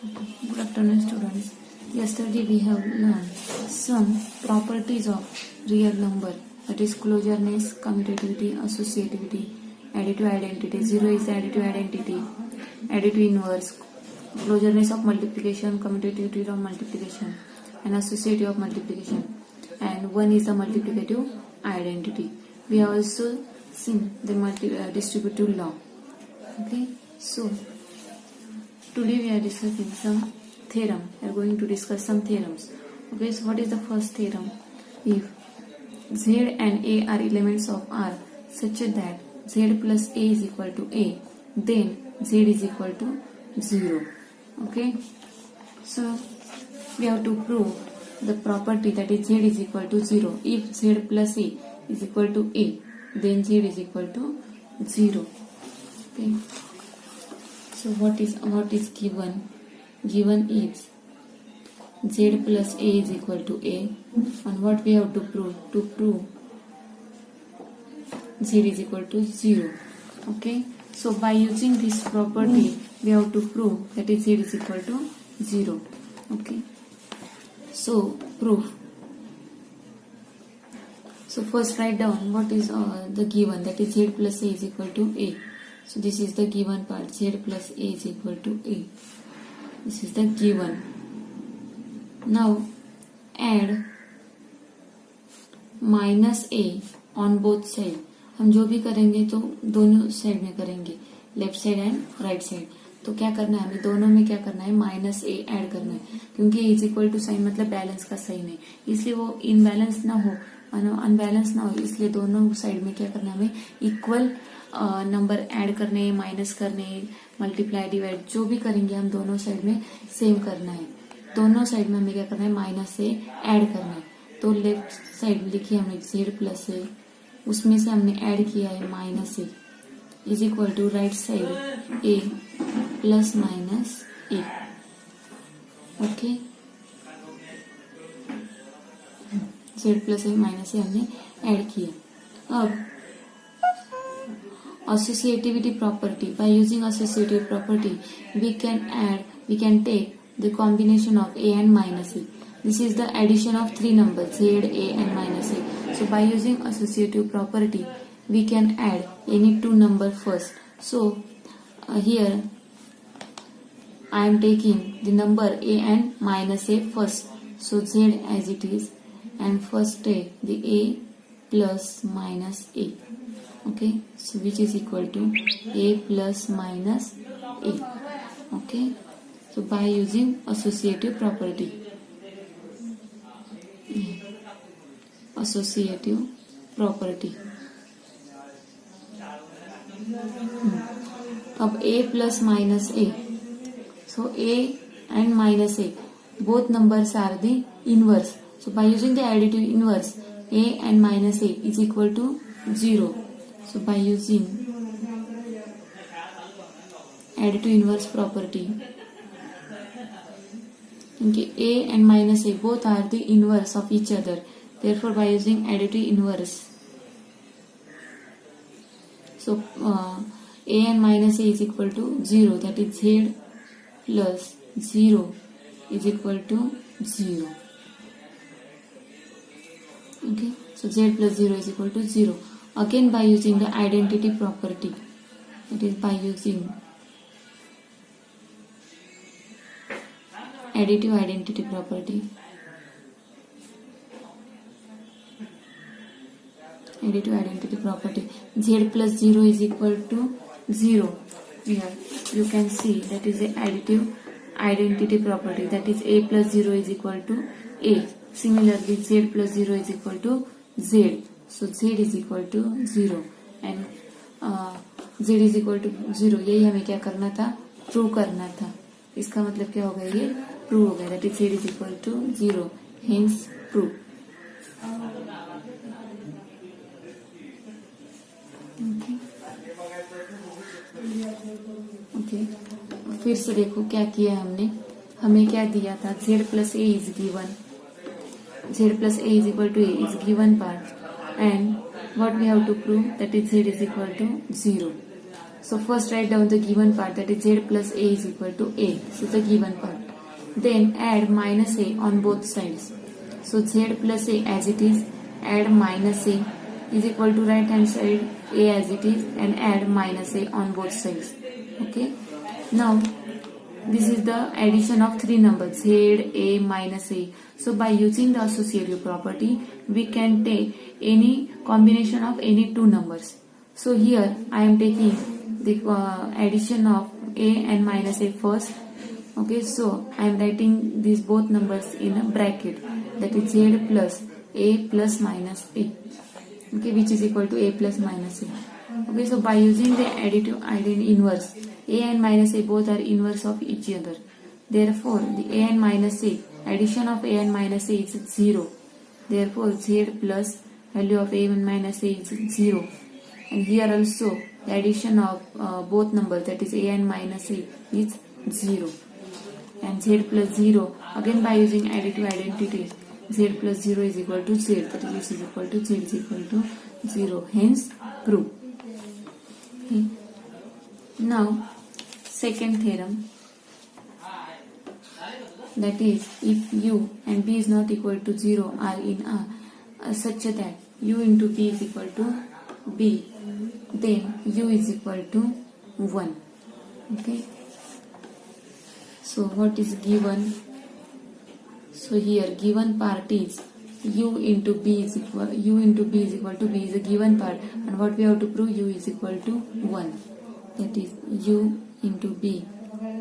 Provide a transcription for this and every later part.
Good afternoon, students. Yesterday we have learned some properties of real number, that is closureness, commutativity, associativity, additive identity. Zero is the additive identity, additive inverse, closureness of multiplication, commutativity of multiplication, and associative of multiplication. And one is the multiplicative identity. We have also seen the distributive law. Okay, so today we are discussing some theorem. We are going to discuss some theorems. Okay, so what is the first theorem? If Z and A are elements of R such that Z plus A is equal to A, then Z is equal to 0. Okay, so we have to prove the property that is Z is equal to 0. If Z plus A is equal to A, then Z is equal to 0. Okay. So what is given? Given is Z plus A is equal to A, and what we have to prove? To prove Z is equal to 0. Okay. So by using this property, we have to prove that is Z is equal to 0. Okay. So proof. So first write down what is the given, that is Z plus A is equal to A. So this is the given part, Z plus A is equal to A. This is the given. Now add minus A on both side. हम जो भी करेंगे तो दोनों side में करेंगे, left side and right side. तो क्या करना है हमें, दोनों में क्या करना है, माइनस ए ऐड करना है, क्योंकि इज इक्वल टू साइन मतलब बैलेंस का साइन है, इसलिए वो इनबैलेंस ना हो, अनबैलेंस ना हो, इसलिए दोनों साइड में क्या करना है हमें, इक्वल नंबर ऐड करने, माइनस करने, मल्टीप्लाई, डिवाइड जो भी करेंगे हम दोनों साइड में सेम करना है. दोनों साइड में हमें क्या करना है, माइनस से ऐड करना है. तो लेफ्ट साइड लिखिए हमने जेड प्लस ए, उसमें से हमने ऐड किया है minus A, is equal to right side A plus minus A. Okay, Z plus A minus A हमने ऐड किया. अब associativity property, by using associative property we can take the combination of a and minus a. This is the addition of three numbers z, a and minus a. So by using associative property we can add any two number first. So here I am taking the number a and minus a first, so z as it is, and first take the a plus minus a. Okay, so which is equal to a plus minus a. Okay, so by using associative property, associative property. अब a plus minus a, so a and minus a both numbers are the inverse. So by using the additive inverse, a and minus a is equal to 0. So by using additive inverse property, okay, a and minus a both are the inverse of each other. Therefore by using additive inverse, so a and minus a is equal to 0, that is z plus 0 is equal to 0. Okay, so z plus 0 is equal to 0. Again by using the identity property, that is by using additive identity property, z plus 0 is equal to 0. Here you can see that is the additive identity property, that is a plus 0 is equal to a. Similarly z plus 0 is equal to z. So z is equal to 0 and z is equal to 0, यही हमें क्या करना था, prove करना था. इसका मतलब क्या हो गया, ये प्रूव हो गया, that is z is equal to 0, hence prove. Okay, फिर से देखो क्या किया हमने, हमें क्या दिया था, z plus a is given, z plus a is equal to a is given part, and what we have to prove, that is z is equal to 0. So first write down the given part, that is z plus a is equal to a. This is the given part. Then add minus a on both sides. So z plus a as it is, add minus a is equal to right hand side a as it is, and add minus a on both sides. Okay. Now this is the addition of three numbers, z, a, minus a. So by using the associative property, we can take any combination of any two numbers. So here I am taking the addition of a and minus a first. Okay, so I am writing these both numbers in a bracket, that is z plus a plus minus a. Okay, which is equal to a plus minus a. Okay, so by using the additive inverse, a and minus a both are inverse of each other. Therefore, the a and minus a, addition of a and minus a is 0. Therefore, z plus value of a and minus a is 0. And here also, the addition of both numbers, that is a and minus a, is 0. And z plus 0, again by using additive identities, z plus 0 is equal to z, that is this is equal to z is equal to 0. Hence, prove. Okay. Now, second theorem, that is, if u and b is not equal to 0 are in a such that u into b is equal to b, then u is equal to 1. Okay. So what is given? So here given part is u into b is equal to b is a given part, and what we have to prove, u is equal to 1. That is u into b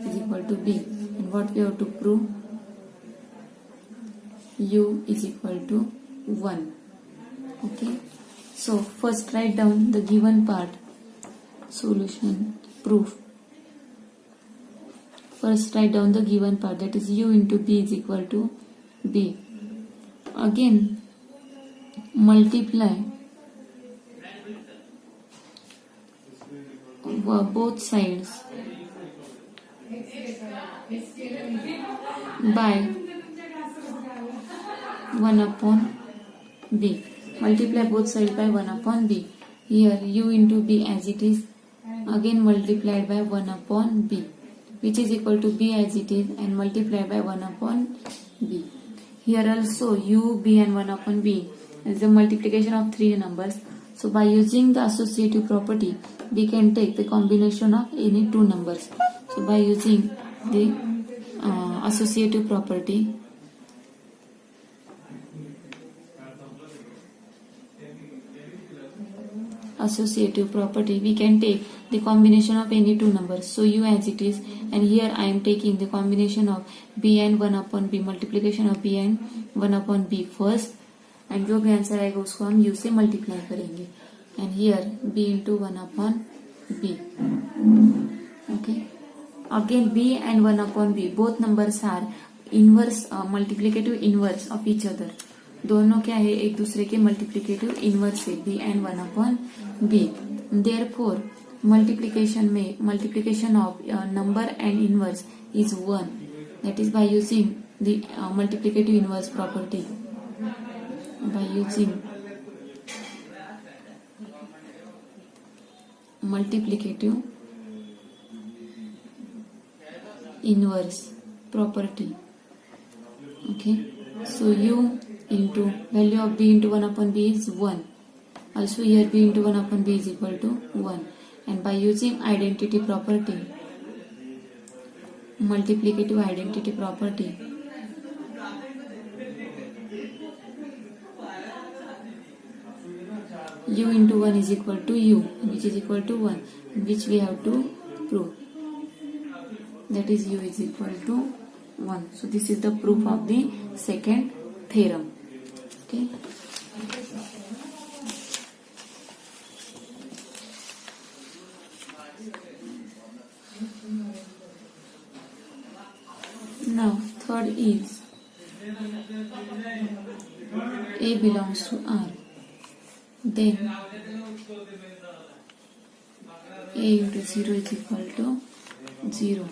is equal to b, and what we have to prove, u is equal to 1. Okay. So first write down the given part, solution, proof. First write down the given part, that is u into b is equal to b. Again multiply both sides by 1 upon b. Multiply both sides by 1 upon b. Here u into b as it is, again multiplied by 1 upon b, which is equal to b as it is, and multiplied by 1 upon b. Here also u, b and 1 upon b is the multiplication of three numbers. So by using the associative property, we can take the combination of any two numbers. So by using the associative property, we can take the combination of any two numbers. So u as it is, and here I am taking the combination of b and 1 upon b, multiplication of b and 1 upon b first, and जो भी answer आएगा उसको हम u से multiply करेंगे, and here b into 1 upon b. Okay. Again b and 1 upon b, both numbers are inverse, multiplicative inverse of each other. दोनों क्या है, एक दूसरे के मल्टीप्लिकेटिव इनवर्स है, b and 1 upon b. Therefore multiplication में multiplication of number and inverse is 1. That is by using the multiplicative inverse property. By using multiplicative inverse property. Okay. So u into value of b into 1 upon b is 1. Also here b into 1 upon b is equal to 1. And by using identity property, multiplicative identity property, u into 1 is equal to u, which is equal to 1, which we have to prove. That is u is equal to 1. So this is the proof of the second theorem. Okay. Now third is A belongs to R. Then A into 0 is equal to 0.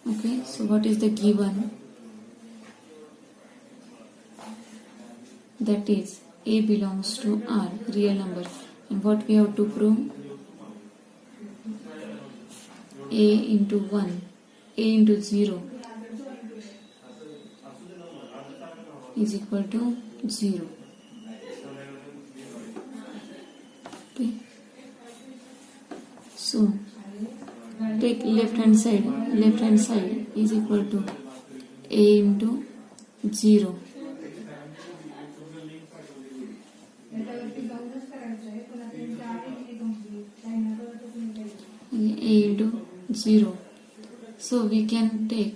Okay, so what is the given? That is A belongs to R, real number. And what we have to prove? A into 1, A into 0 is equal to 0. Okay. So take left hand side is equal to A into 0. A into 0. So we can take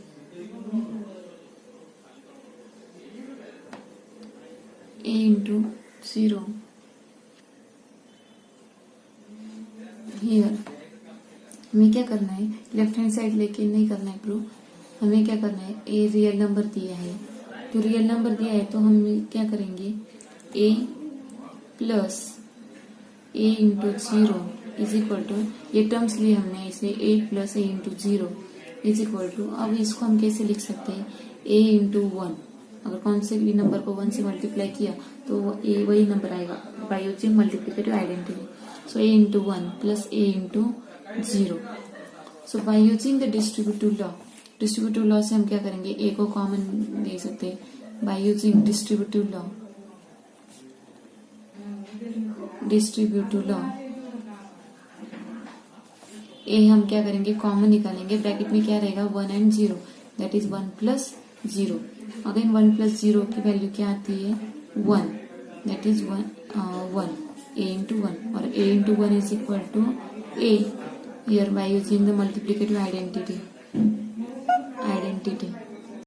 A into 0. Here हमें क्या करना है, left hand side लेके नहीं करना है prove, हमें क्या करना है, ए रियल नंबर दिया है, तो रियल नंबर दिया है तो हम क्या करेंगे, A plus A into 0 is equal to, ये टर्म्स लिए हमने इसे, A plus A into 0 is equal to, अब इसको हम कैसे लिख सकते हैं, ए इंटू 1, अगर कौन से भी नंबर को 1 से मल्टीप्लाई किया तो ए वही नंबर आएगा by using multiplicative identity. So A into 1 plus A into 0. So by using the distributive law से हम क्या करेंगे, ए को कॉमन ले सकते हैं बाय यूजिंग डिस्ट्रीब्यूटिव लॉ. ए हम क्या करेंगे, कॉमन निकालेंगे, ब्रैकेट में क्या रहेगा 1 and 0, that is 1 plus 0. Again 1 plus 0 की वैल्यू क्या आती है 1, दैट इज 1 a into 1, और a into 1 is equal to a here by using the multiplicative identity.